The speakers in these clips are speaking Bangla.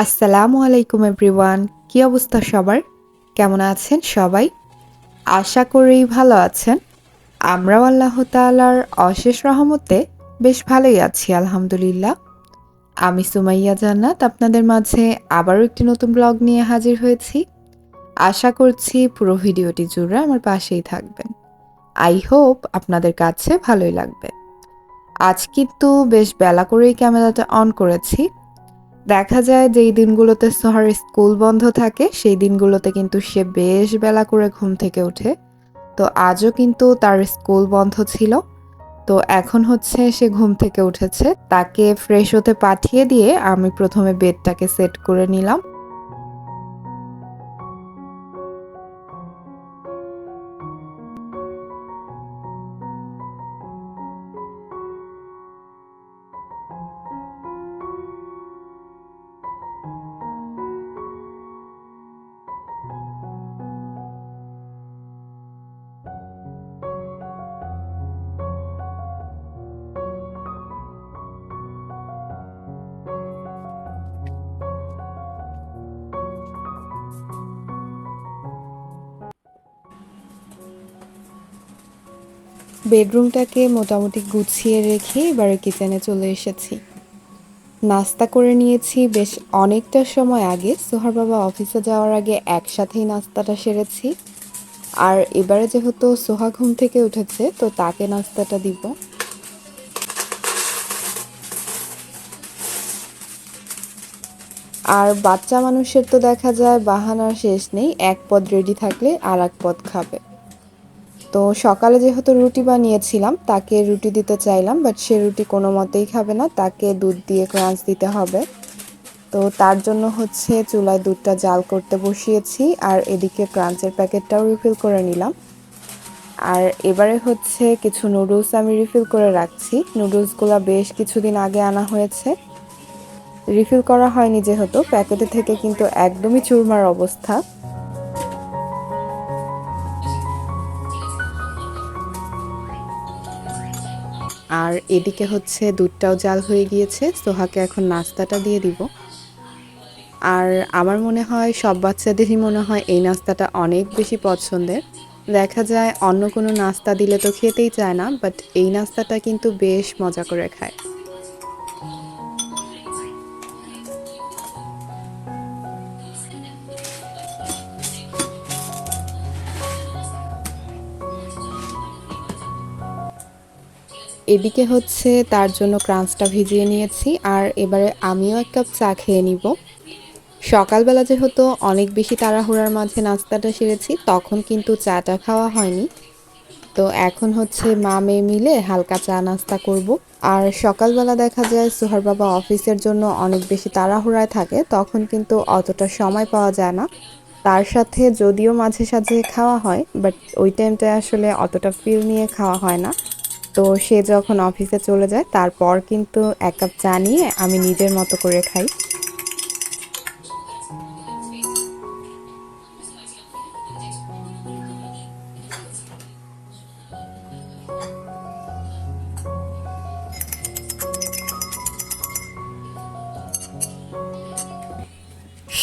আসসালামু আলাইকুম এভরিওয়ান। কি অবস্থা সবার? কেমন আছেন সবাই? আশা করি ভালো আছেন। আমরাও আল্লাহ তাআলার অশেষ রহমতে বেশ ভালোই আছি আলহামদুলিল্লাহ। আমি সুমাইয়া জান্নাত আপনাদের মাঝে আবারও একটি নতুন ব্লগ নিয়ে হাজির হয়েছি। আশা করছি পুরো ভিডিওটি জুড়ে আমার পাশেই থাকবেন। আই হোপ আপনাদের কাছে ভালোই লাগবে। আজ কিন্তু বেশ বেলা করেই ক্যামেরাটা অন করেছি। দেখা যায় যেই দিনগুলোতে সোহার স্কুল বন্ধ থাকে সেই দিনগুলোতে কিন্তু সে বেশ বেলা করে ঘুম থেকে ওঠে। তো আজও কিন্তু তার স্কুল বন্ধ ছিল। তো এখন হচ্ছে সে ঘুম থেকে উঠেছে। তাকে ফ্রেশ হতে পাঠিয়ে দিয়ে আমি প্রথমে বেডটাকে সেট করে নিলাম। বেডরুমটাকে মোটামুটি গুছিয়ে রেখে এবারে কিচেনে চলে এসেছি। নাস্তা করে নিয়েছি বেশ অনেকটা সময় আগে। সোহার বাবা অফিসে যাওয়ার আগে একসাথেই নাস্তাটা সেরেছি। আর এবারে যেহেতু সোহা ঘুম থেকে উঠেছে তো তাকে নাস্তাটা দিব। আর বাচ্চা মানুষের তো দেখা যায় বাহানার শেষ নেই, এক পদ রেডি থাকলে আর এক পদ খাবে। তো সকালে যেহেতু রুটি বানিয়েছিলাম তাকে রুটি দিতে চাইলাম, বাট সে রুটি কোনো মতেই খাবে না, তাকে দুধ দিয়ে ক্রাঞ্চ দিতে হবে। তো তার জন্য হচ্ছে চুলায় দুধটা জাল করতে বসিয়েছি আর এদিকে ক্রাঞ্চের প্যাকেটটাও রিফিল করে নিলাম। আর এবারে হচ্ছে কিছু নুডলস আমি রিফিল করে রাখছি। নুডলসগুলো বেশ কিছুদিন আগে আনা হয়েছে, রিফিল করা হয়নি যেহেতু প্যাকেটে থেকে কিন্তু একদমই চুরমার অবস্থা। আর এদিকে হচ্ছে দুধটাও জাল হয়ে গিয়েছে, সোহাকে এখন নাস্তাটা দিয়ে দিব। আর আমার মনে হয় সব বাচ্চাদেরই মনে হয় এই নাস্তাটা অনেক বেশি পছন্দের। দেখা যায় অন্য কোনো নাস্তা দিলে তো খেতেই চায় না, বাট এই নাস্তাটা কিন্তু বেশ মজা করে খায়। এদিকে হচ্ছে তার জন্য ক্রাঞ্চটা ভিজিয়ে নিয়েছি আর এবারে আমিও এক কাপ চা খেয়ে নিব। সকালবেলা যেহেতু অনেক বেশি তাড়াহুড়ার মাঝে নাস্তাটা সেরেছি তখন কিন্তু চাটা খাওয়া হয়নি। তো এখন হচ্ছে মা মেয়ে মিলে হালকা চা নাস্তা করব। আর সকালবেলা দেখা যায় সোহার বাবা অফিসের জন্য অনেক বেশি তাড়াহুড়ায় থাকে, তখন কিন্তু অতটা সময় পাওয়া যায় না। তার সাথে যদিও মাঝে সাঝে খাওয়া হয়, বাট ওই টাইমটায় আসলে অতটা ফিল নিয়ে খাওয়া হয় না। তো সে যখন অফিসে চলে যায় তারপর কিন্তু এক কাপ চা নিয়ে আমি নিজের মতো করে খাই।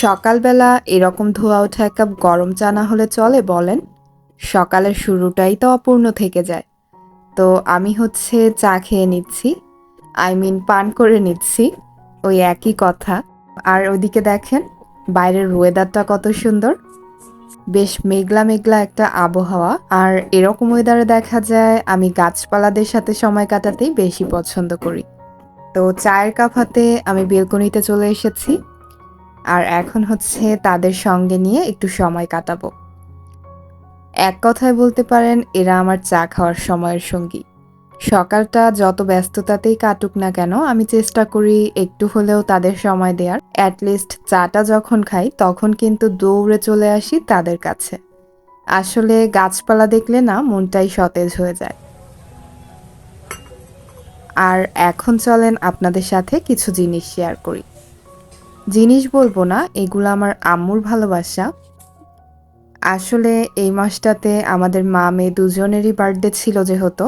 সকালবেলা এরকম ধোয়া ওঠা এক কাপ গরম চা না হলে চলে বলেন? সকালের শুরুটাই তো অপূর্ণ থেকে যায়। তো আমি হচ্ছে চা খেয়ে নিচ্ছি, আই মিন পান করে নিচ্ছি, ওই একই কথা। আর ওদিকে দেখেন বাইরের ওয়েদারটা কত সুন্দর, বেশ মেঘলা মেঘলা একটা আবহাওয়া। আর এরকম ওয়েদারে দেখা যায় আমি গাছপালাদের সাথে সময় কাটাতেই বেশি পছন্দ করি। তো চায়ের কাপ হাতে আমি বেলকনিতে চলে এসেছি আর এখন হচ্ছে তাদের সঙ্গে নিয়ে একটু সময় কাটাবো। এক কথায় বলতে পারেন এরা আমার চা খাওয়ার সময়ের সঙ্গী। সকালটা যত ব্যস্ততাতেই কাটুক না কেন আমি চেষ্টা করি একটু হলেও তাদের সময় দেওয়ার। অ্যাটলিস্ট চাটা যখন খাই তখন কিন্তু দৌড়ে চলে আসি তাদের কাছে। আসলে গাছপালা দেখলে না মনটাই সতেজ হয়ে যায়। আর এখন চলেন আপনাদের সাথে কিছু জিনিস শেয়ার করি। জিনিস বলবো না, এগুলো আমার আম্মুর ভালোবাসা। আসলে এই মাসটাতে আমাদের মা মেয়ে দুজনেরই বার্থডে ছিল, যেহেতু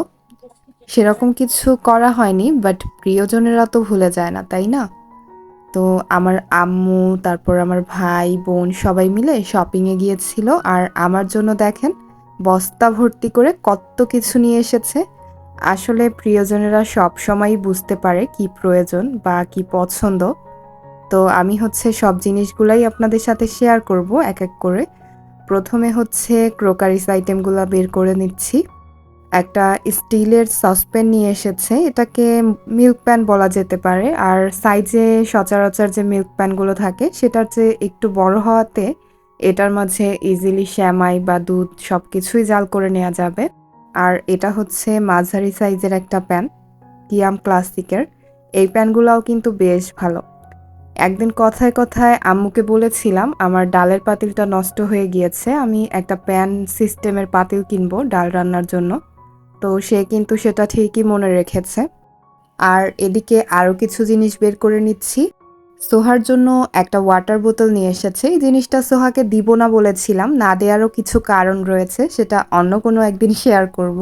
সেরকম কিছু করা হয়নি, বাট প্রিয়জনেরা তো ভুলে যায় না, তাই না? তো আমার আম্মু, তারপর আমার ভাই, বোন সবাই মিলে শপিংয়ে গিয়েছিল। আর আমার জন্য দেখেন বস্তা ভর্তি করে কত কিছু নিয়ে এসেছে। আসলে প্রিয়জনেরা সবসময়ই বুঝতে পারে কি প্রয়োজন বা কি পছন্দ। তো আমি হচ্ছে সব জিনিসগুলাই আপনাদের সাথে শেয়ার করব এক এক করে। প্রথমে হচ্ছে ক্রোকারিস আইটেমগুলা বের করে নিচ্ছি। একটা স্টিলের সসপ্যান নিয়ে এসেছে। এটাকে মিল্ক প্যান বলা যেতে পারে। আর সাইজে সচরাচর যে মিল্ক প্যানগুলো থাকে সেটার চেয়ে একটু বড় হওয়াতে এটার মাঝে ইজিলি সেমাই বা দুধ সবকিছুই জাল করে নেওয়া যাবে। আর এটা হচ্ছে মাঝারি সাইজের একটা প্যান, কিয়াম ক্লাসিকের। এই প্যানগুলাও কিন্তু বেশ ভালো। একদিন কথায় কথায় আম্মুকে বলেছিলাম আমার ডালের পাতিলটা নষ্ট হয়ে গিয়েছে, আমি একটা প্যান সিস্টেমের পাতিল কিনবো ডাল রান্নার জন্য। তো সে কিন্তু সেটা ঠিকই মনে রেখেছে। আর এদিকে আরও কিছু জিনিস বের করে নিচ্ছি। সোহার জন্য একটা ওয়াটার বোতল নিয়ে এসেছে। এই জিনিসটা সোহাকে দিব না বলেছিলাম, না দেওয়ারও কিছু কারণ রয়েছে, সেটা অন্য কোনো একদিন শেয়ার করব।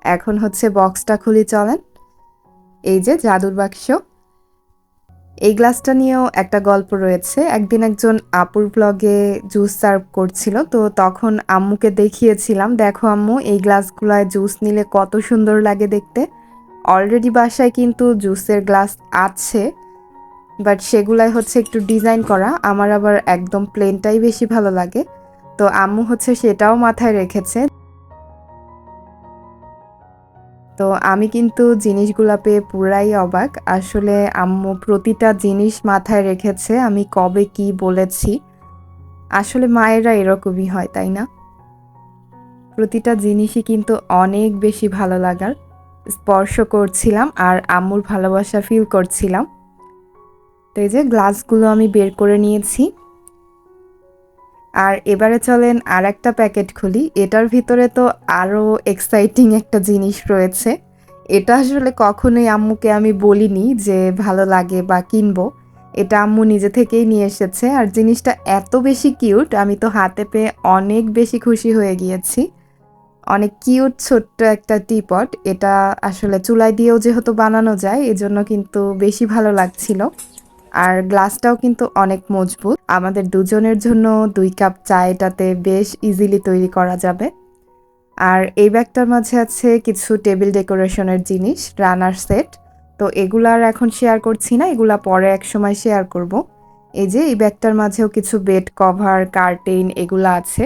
এখন হচ্ছে বক্সটা খুলি চলেন। এই যে জাদুর বাক্স, এই গ্লাসটা নিয়েও একটা গল্প রয়েছে। একদিন একজন আপুর ব্লগে জুস সার্ভ করছিল, তো তখন আম্মুকে দেখিয়েছিলাম, দেখো আম্মু এই গ্লাসগুলায় জুস নিলে কত সুন্দর লাগে দেখতে। অলরেডি বাসায় কিন্তু জুসের গ্লাস আছে, বাট সেগুলাই হচ্ছে একটু ডিজাইন করা, আমার আবার একদম প্লেনটাই বেশি ভালো লাগে। তো আম্মু হচ্ছে সেটাও মাথায় রেখেছে। তো আমি কিন্তু জিনিসগুলা পেয়ে পুরাই অবাক। আসলে আম্মু প্রতিটা জিনিস মাথায় রেখেছে আমি কবে কি বলেছি। আসলে মায়েরা এরকমই হয়, তাই না? প্রতিটা জিনিসই কিন্তু অনেক বেশি ভালো লাগার। স্পর্শ করছিলাম আর আম্মুর ভালোবাসা ফিল করছিলাম। তো এই যে গ্লাসগুলো আমি বের করে নিয়েছি। আর এবারে চলেন আর একটা প্যাকেট খুলি। এটার ভিতরে তো আরও এক্সাইটিং একটা জিনিস রয়েছে। এটা আসলে কখনোই আম্মুকে আমি বলিনি যে ভালো লাগে বা কিনবো। এটা আম্মু নিজে থেকেই নিয়ে এসেছে। আর জিনিসটা এত বেশি কিউট, আমি তো হাতে পেয়ে অনেক বেশি খুশি হয়ে গিয়েছি। অনেক কিউট ছোট্ট একটা টিপট। এটা আসলে চুলায় দিয়েও যেহেতু বানানো যায়, এজন্য কিন্তু বেশি ভালো লাগছিল। আর গ্লাসটাও কিন্তু অনেক মজবুত। আমাদের দুজনের জন্য 2 কাপ চা এটাতে বেশ ইজিলি তৈরি করা যাবে। আর এই ব্যাগটার মাঝে আছে কিছু টেবিল ডেকোরেশনের জিনিস, রানার সেট। তো এগুলা আর এখন শেয়ার করছি না, এগুলা পরে একসময় শেয়ার করব। এই যে এই ব্যাগটার মাঝেও কিছু বেড কভার, কার্টেন এগুলা আছে।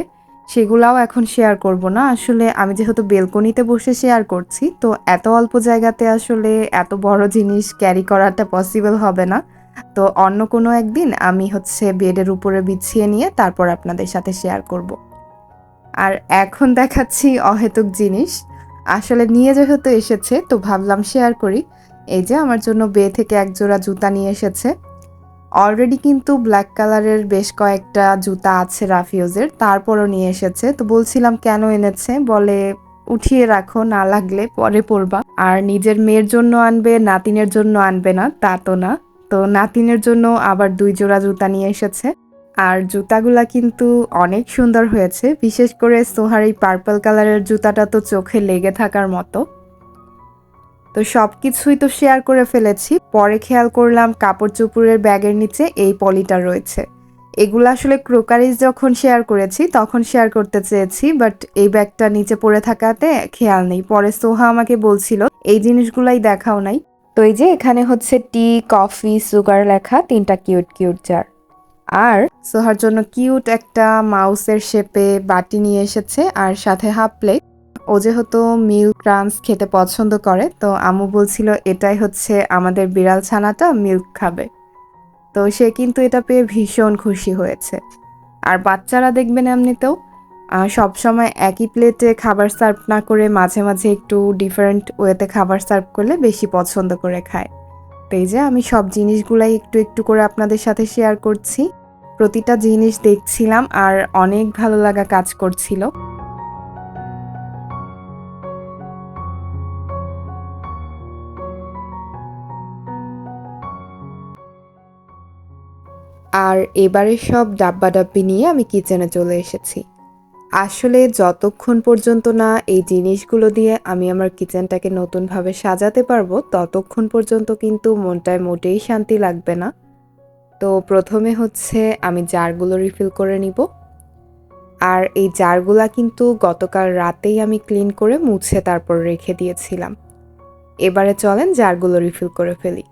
সেগুলাও এখন শেয়ার করব না। আসলে আমি যেহেতু বেলকনিতে বসে শেয়ার করছি, তো এত অল্প জায়গাতে আসলে এত বড় জিনিস ক্যারি করাটা পসিবল হবে না। তো অন্য কোনো একদিন আমি হচ্ছে বেডের উপরে বিছিয়ে নিয়ে তারপর আপনাদের সাথে শেয়ার করব। আর এখন দেখাচ্ছি অহেতুক জিনিস। আসলে নিয়ে যেহেতু এসেছে তো ভাবলাম শেয়ার করি। এই যে আমার জন্য বে থেকে এক জোড়া জুতা নিয়ে এসেছে। অলরেডি কিন্তু ব্ল্যাক কালারের বেশ কয়েকটা জুতা আছে রাফিউজের, তারপরও নিয়ে এসেছে। তো বলছিলাম কেন এনেছে, বলে উঠিয়ে রাখো, না লাগলে পরে পরবা। আর নিজের মেয়ের জন্য আনবে, নাতিনের জন্য আনবে না তা তো না। তো নাতিনের জন্য আবার 2 জোড়া জুতা নিয়ে এসেছে। আর জুতাগুলা কিন্তু অনেক সুন্দর হয়েছে, বিশেষ করে সোহার এই পার্পল কালারের জুতাটা তো চোখে লেগে থাকার মতো। তো সবকিছুই তো শেয়ার করে ফেলেছি, পরে খেয়াল করলাম কাপড় চোপড়ের ব্যাগের নিচে এই পলিটা রয়েছে। এগুলো আসলে ক্রোকারিজ যখন শেয়ার করেছি তখন শেয়ার করতে চেয়েছি, বাট এই ব্যাগটা নিচে পড়ে থাকাতে খেয়াল নেই। পরে সোহা আমাকে বলছিল এই জিনিসগুলাই দেখাও নাই। তো এই যে এখানে হচ্ছে টি, কফি, সুগার লেখা 3টা কিউট কিউট জার। আর সোহার জন্য কিউট একটা মাউসের শেপে বাটি নিয়ে এসেছে, আর সাথে হাফ প্লেট। ও যেহেতু মিল্ক ক্রাঞ্চ খেতে পছন্দ করে, তো আম্মু বলছিল এটাই হচ্ছে আমাদের বিড়াল ছানাটা মিল্ক খাবে। তো সে কিন্তু এটা পেয়ে ভীষণ খুশি হয়েছে। আর বাচ্চারা দেখবেন এমনিতেও সবসময় একই প্লেটে খাবার সার্ভ না করে মাঝে মাঝে একটু ডিফারেন্ট ওয়েতে খাবার সার্ভ করলে বেশি পছন্দ করে খায়। তো এই যে আমি সব জিনিসগুলাই একটু একটু করে আপনাদের সাথে শেয়ার করছি। প্রতিটা জিনিস দেখছিলাম আর অনেক ভালো লাগা কাজ করছিল। আর এবারে সব ডাব্বাডাব্বি নিয়ে আমি কিচেনে চলে এসেছি। আসলে যতক্ষণ পর্যন্ত না এই জিনিসগুলো দিয়ে আমি আমার কিচেনটাকে নতুনভাবে সাজাতে পারবো, ততক্ষণ পর্যন্ত কিন্তু মনটায় মোটেই শান্তি লাগবে না। তো প্রথমে হচ্ছে আমি জারগুলো রিফিল করে নিব। আর এই জারগুলা কিন্তু গতকাল রাতেই আমি ক্লিন করে মুছে তারপর রেখে দিয়েছিলাম। এবারে চলেন জারগুলো রিফিল করে ফেলি।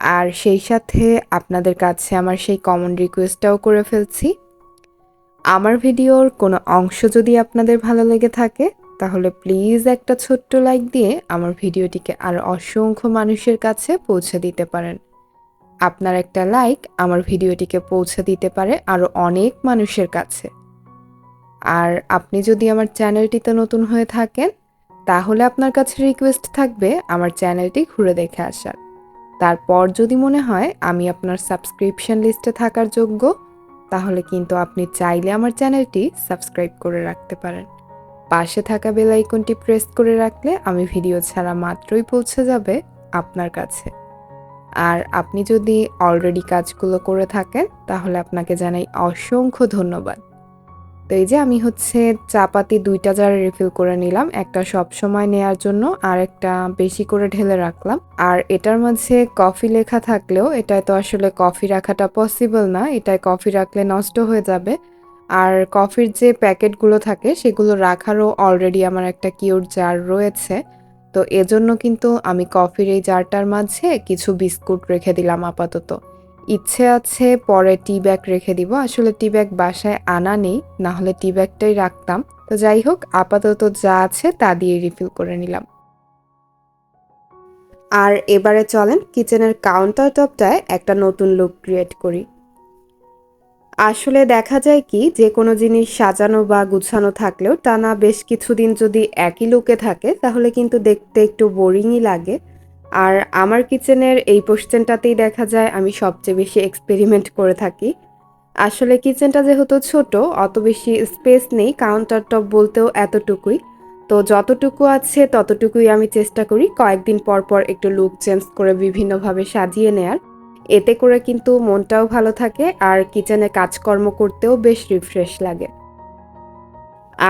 আর সেই সাথে আপনাদের কাছে আমার সেই কমন রিকোয়েস্টটাও করে ফেলছি। আমার ভিডিওর কোনো অংশ যদি আপনাদের ভালো লেগে থাকে তাহলে প্লিজ একটা ছোট্ট লাইক দিয়ে আমার ভিডিওটিকে আরও অসংখ্য মানুষের কাছে পৌঁছে দিতে পারেন। আপনার একটা লাইক আমার ভিডিওটিকে পৌঁছে দিতে পারে আরও অনেক মানুষের কাছে। আর আপনি যদি আমার চ্যানেলটিতে নতুন হয়ে থাকেন তাহলে আপনার কাছে রিকোয়েস্ট থাকবে আমার চ্যানেলটি ঘুরে দেখে আসার। তারপর যদি মনে হয় আমি আপনার সাবস্ক্রিপশন লিস্টে থাকার যোগ্য তাহলে কিন্তু আপনি চাইলে আমার চ্যানেলটি সাবস্ক্রাইব করে রাখতে পারেন। পাশে থাকা বেল আইকনটি প্রেস করে রাখলে আমি ভিডিও ছাড়া মাত্রই পৌঁছে যাবে আপনার কাছে। আর আপনি যদি অলরেডি কাজগুলো করে থাকেন তাহলে আপনাকে জানাই অসংখ্য ধন্যবাদ। তো এই যে আমি হচ্ছে চাপাতি 2টা জারে রিফিল করে নিলাম, একটা সব সময় নেয়ার জন্য আর একটা বেশি করে ঢেলে রাখলাম। আর এটার মাঝে কফি লেখা থাকলেও এটায় তো আসলে কফি রাখাটা পসিবল না, এটায় কফি রাখলে নষ্ট হয়ে যাবে। আর কফির যে প্যাকেটগুলো থাকে সেগুলো রাখারও অলরেডি আমার একটা কিউট জার রয়েছে। তো এজন্য কিন্তু আমি কফির এই জারটার মাঝে কিছু বিস্কুট রেখে দিলাম আপাতত। ইচ্ছে আছে পরে টি ব্যাগ রেখে দিব, আসলে টি ব্যাগ বাসায় আনা নেই, না হলে টি ব্যাগটাই রাখতাম। তো যাই হোক, আপাতত যা আছে তা দিয়ে রিফিল করে নিলাম। আর এবারে চলেন কিচেনের কাউন্টার টপটায় একটা নতুন লুক ক্রিয়েট করি। আসলে দেখা যায় কি, যে কোনো জিনিস সাজানো বা গুছানো থাকলেও টানা বেশ কিছুদিন যদি একই লুকে থাকে তাহলে কিন্তু দেখতে একটু বোরিংই লাগে। আর আমার কিচেনের এই পোর্শনটাতেই দেখা যায় আমি সবচেয়ে বেশি এক্সপেরিমেন্ট করে থাকি। আসলে কিচেনটা যেহেতু ছোট, অত বেশি স্পেস নেই, কাউন্টার টপ বলতেও এতটুকুই। তো যতটুকু আছে ততটুকুই আমি চেষ্টা করি কয়েকদিন পর পর একটু লুক চেঞ্জ করে বিভিন্নভাবে সাজিয়ে নেয়ার। এতে করে কিন্তু মনটাও ভালো থাকে আর কিচেনে কাজকর্ম করতেও বেশ রিফ্রেশ লাগে।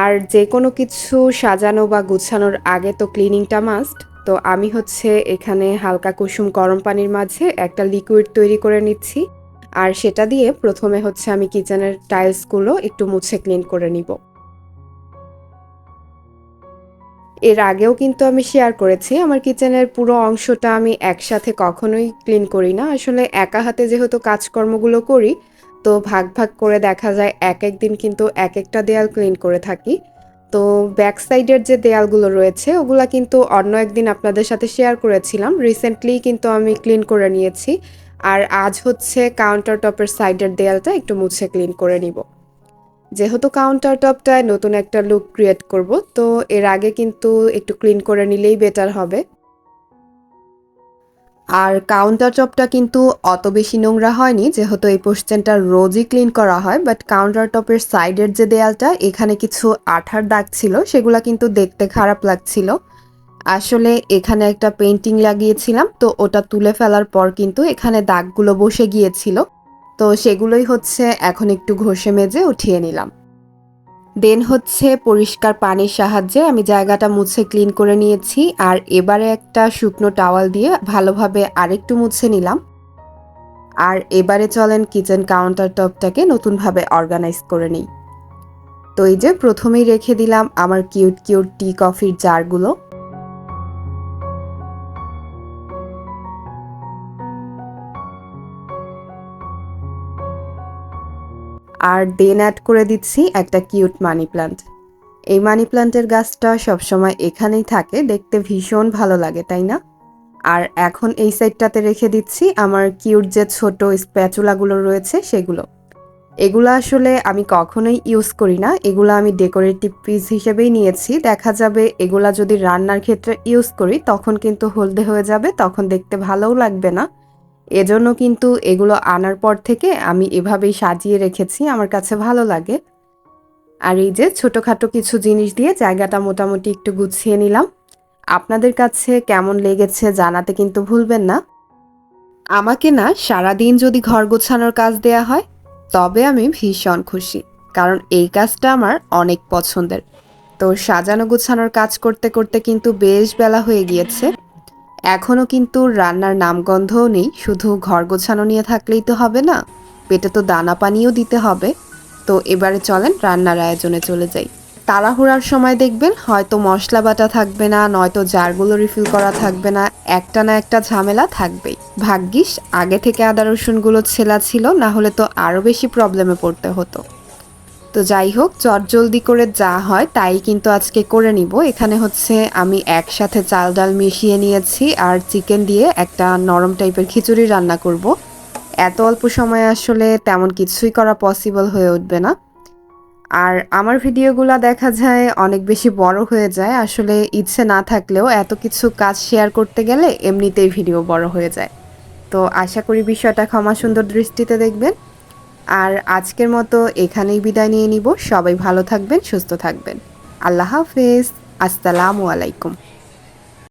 আর যে কোনো কিছু সাজানো বা গুছানোর আগে তো ক্লিনিংটা মাস্ট। তো আমি হচ্ছে এখানে হালকা কুসুম গরম পানির মাঝে একটা লিকুইড তৈরি করে নিচ্ছি। আর সেটা দিয়ে প্রথমে হচ্ছে আমি কিচেনের টাইলসগুলো একটু মুছে ক্লিন করে নিব। এর আগেও কিন্তু আমি শেয়ার করেছি আমার কিচেনের পুরো অংশটা আমি একসাথে কখনোই ক্লিন করি না। আসলে একা হাতে যেহেতু কাজকর্মগুলো করি, তো ভাগ ভাগ করে দেখা যায় এক এক দিন কিন্তু এক একটা দেয়াল ক্লিন করে থাকি। তো ব্যাক সাইডের যে দেয়ালগুলো রয়েছে ওগুলা কিন্তু অন্য একদিন আপনাদের সাথে শেয়ার করেছিলাম, রিসেন্টলি কিন্তু আমি ক্লিন করে নিয়েছি। আর আজ হচ্ছে কাউন্টার টপের সাইডের দেয়ালটা একটু মুছে ক্লিন করে নিব। যেহেতু কাউন্টার টপটায় নতুন একটা লুক ক্রিয়েট করব, তো এর আগে কিন্তু একটু ক্লিন করে নিলেই বেটার হবে। আর কাউন্টার টপটা কিন্তু অত বেশি নোংরা হয়নি, যেহেতু এই পোর্শনটা রোজই ক্লিন করা হয়। বাট কাউন্টার টপের সাইডের যে দেয়ালটা, এখানে কিছু আঠার দাগ ছিল, সেগুলা কিন্তু দেখতে খারাপ লাগছিল। আসলে এখানে একটা পেন্টিং লাগিয়েছিলাম, তো ওটা তুলে ফেলার পর কিন্তু এখানে দাগগুলো বসে গিয়েছিল। তো সেগুলোই হচ্ছে এখন একটু ঘষে মেজে উঠিয়ে নিলাম। দেন হচ্ছে পরিষ্কার পানির সাহায্যে আমি জায়গাটা মুছে ক্লিন করে নিয়েছি। আর এবারে একটা শুকনো টাওয়াল দিয়ে ভালোভাবে আরেকটু মুছে নিলাম। আর এবারে চলেন কিচেন কাউন্টার টপটাকে নতুনভাবে অর্গানাইজ করে নিই। তো এই যে প্রথমেই রেখে দিলাম আমার কিউট কিউট টি কফির জারগুলো। আর দেন অ্যাড করে দিচ্ছি একটা কিউট মানি প্ল্যান্ট। এই মানি প্ল্যান্টের গাছটা সবসময় এখানেই থাকে, দেখতে ভীষণ ভালো লাগে, তাই না? আর এখন এই সাইডটাতে রেখে দিচ্ছি আমার কিউট যে ছোট স্প্যাচুলাগুলো রয়েছে সেগুলো। এগুলো আসলে আমি কখনোই ইউজ করি না, এগুলো আমি ডেকোরেটিভ পিস হিসেবেই নিয়েছি। দেখা যাবে এগুলা যদি রান্নার ক্ষেত্রে ইউজ করি তখন কিন্তু হলদে হয়ে যাবে, তখন দেখতে ভালোও লাগবে না। এজন্য কিন্তু এগুলো আনার পর থেকে আমি এভাবেই সাজিয়ে রেখেছি, আমার কাছে ভালো লাগে। আর এই যে ছোটখাটো কিছু জিনিস দিয়ে জায়গাটা মোটামুটি একটু গুছিয়ে নিলাম। আপনাদের কাছে কেমন লেগেছে জানাতে কিন্তু ভুলবেন না। আমাকে না সারাদিন যদি ঘর গোছানোর কাজ দেয়া হয় তবে আমি ভীষণ খুশি, কারণ এই কাজটা আমার অনেক পছন্দের। তো সাজানো গোছানোর কাজ করতে করতে কিন্তু বেশ বেলা হয়ে গিয়েছে। এখনও কিন্তু রান্নার নামগন্ধও নেই, শুধু ঘর গোছানো নিয়ে থাকলেই তো হবে না, পেটে তো দানা পানিও দিতে হবে। তো এবারে চলেন রান্নার আয়োজনে চলে যাই। তাড়াহুড়ার সময় দেখবেন হয়তো মশলা বাটা থাকবে না, নয়তো জারগুলো রিফিল করা থাকবে না, একটা না একটা ঝামেলা থাকবেই। ভাগ্যিস আগে থেকে আদা রসুনগুলো ছেলা ছিল, না হলে তো আরও বেশি প্রবলেমে পড়তে হতো। তো যাই হোক, চটজলদি করে যা হয় তাই কিন্তু আজকে করে নিব। এখানে হচ্ছে আমি একসাথে চাল ডাল মিশিয়ে নিয়েছি আর চিকেন দিয়ে একটা নরম টাইপের খিচুড়ি রান্না করব। এত অল্প সময়ে আসলে তেমন কিছুই করা পসিবল হয়ে উঠবে না। আর আমার ভিডিওগুলো দেখা যায় অনেক বেশি বড় হয়ে যায়, আসলে ইচ্ছে না থাকলেও এত কিছু কাজ শেয়ার করতে গেলে এমনিতেই ভিডিও বড় হয়ে যায়। তো আশা করি বিষয়টা ক্ষমা সুন্দর দৃষ্টিতে দেখবেন। আর আজকের মতো এখানেই বিদায় নিয়ে নিব। সবাই ভালো থাকবেন, সুস্থ থাকবেন। আল্লাহ হাফেজ। আসসালামু আলাইকুম।